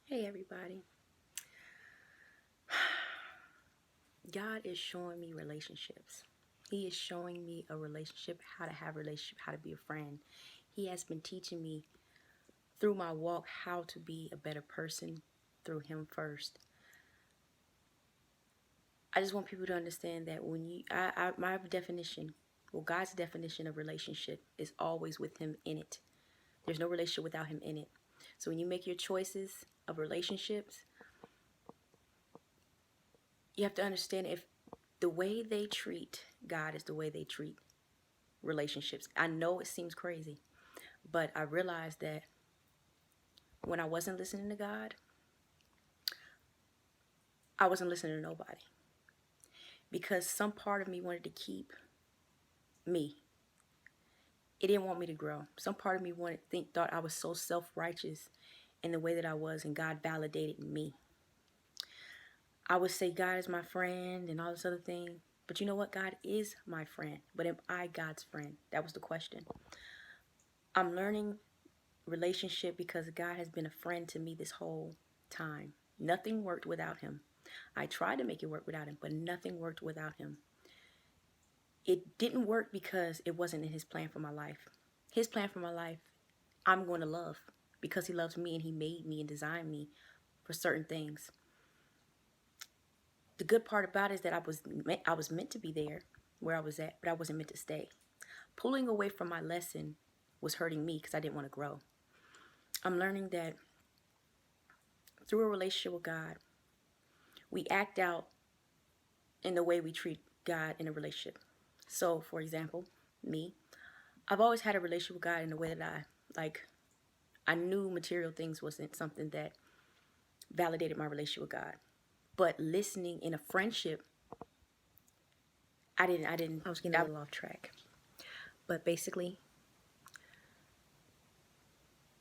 Hey everybody. God is showing me relationships. He is showing me a relationship, how to have a relationship, how to be a friend. He has been teaching me through my walk how to be a better person through him first. I just want people to understand that when my definition, God's definition of relationship is always with him in it. There's no relationship without him in it. So when you make your choices of relationships, you have to understand if the way they treat God is the way they treat relationships. I know it seems crazy, but I realized that when I wasn't listening to God, I wasn't listening to nobody because some part of me wanted to keep me. It didn't want me to grow. Some part of me thought I was so self-righteous in the way that I was, and God validated me. I would say God is my friend and all this other thing, but you know what? God is my friend, but am I God's friend? That was the question. I'm learning relationship because God has been a friend to me this whole time. Nothing worked without him. I tried to make it work without him, but nothing worked without him. It didn't work because it wasn't in his plan for my life. His plan for my life, I'm going to love because he loves me and he made me and designed me for certain things. The good part about it is that I was meant to be there where I was at, but I wasn't meant to stay. Pulling away from my lesson was hurting me because I didn't want to grow. I'm learning that through a relationship with God, we act out in the way we treat God in a relationship. So, for example, me, I've always had a relationship with God in the way that I knew material things wasn't something that validated my relationship with God. But listening in a friendship, I was getting a little off track. But basically,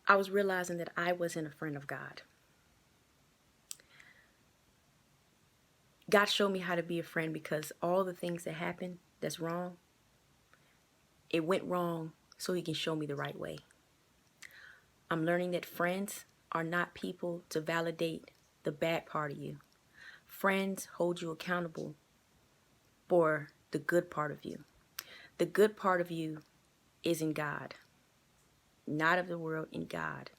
I was realizing that I wasn't a friend of God. God showed me how to be a friend because all the things that happened that's wrong, it went wrong so he can show me the right way. I'm learning that friends are not people to validate the bad part of you. Friends hold you accountable for the good part of you. The good part of you is in God, not of the world, in God.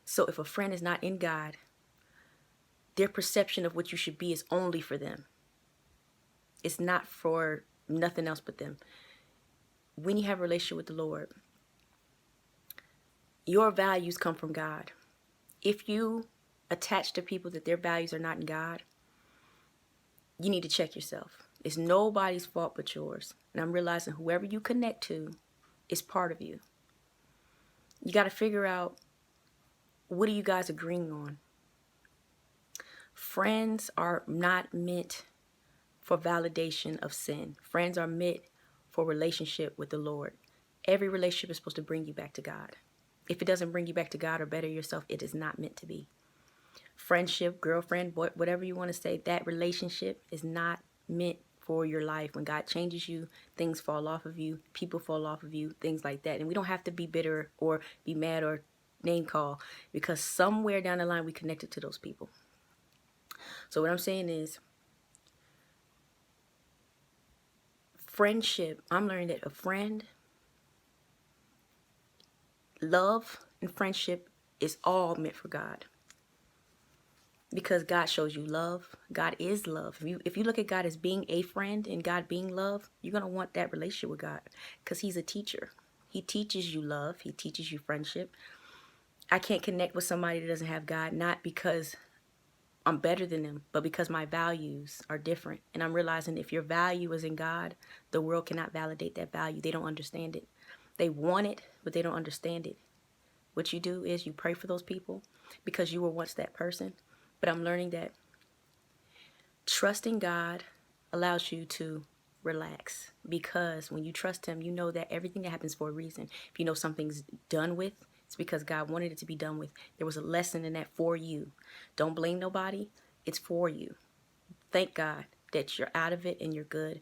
So if a friend is not in God, their perception of what you should be is only for them. It's not for nothing else but them. When you have a relationship with the Lord, your values come from God. If you attach to people that their values are not in God, you need to check yourself. It's nobody's fault but yours. And I'm realizing whoever you connect to is part of you. You got to figure out, what are you guys agreeing on? Friends are not meant for validation of sin. Friends are meant for relationship with the Lord. Every relationship is supposed to bring you back to God. If it doesn't bring you back to God or better yourself, it is not meant to be. Friendship, girlfriend, boy, whatever you want to say, that relationship is not meant for your life. When God changes you, things fall off of you, people fall off of you, things like that. And we don't have to be bitter or be mad or name call, because somewhere down the line we connected to those people. So what I'm saying is, friendship, I'm learning that a friend, love and friendship is all meant for God. Because God shows you love. God is love. If you look at God as being a friend and God being love, you're going to want that relationship with God because he's a teacher. He teaches you love. He teaches you friendship. I can't connect with somebody that doesn't have God, not because I'm better than them, but because my values are different. And I'm realizing if your value is in God, the world cannot validate that value. They don't understand it. They want it, but they don't understand it. What you do is you pray for those people because you were once that person. But I'm learning that trusting God allows you to relax, because when you trust him, you know that everything that happens for a reason. If you know something's done with, it's because God wanted it to be done with. There was a lesson in that for you. Don't blame nobody. It's for you. Thank God that you're out of it and you're good.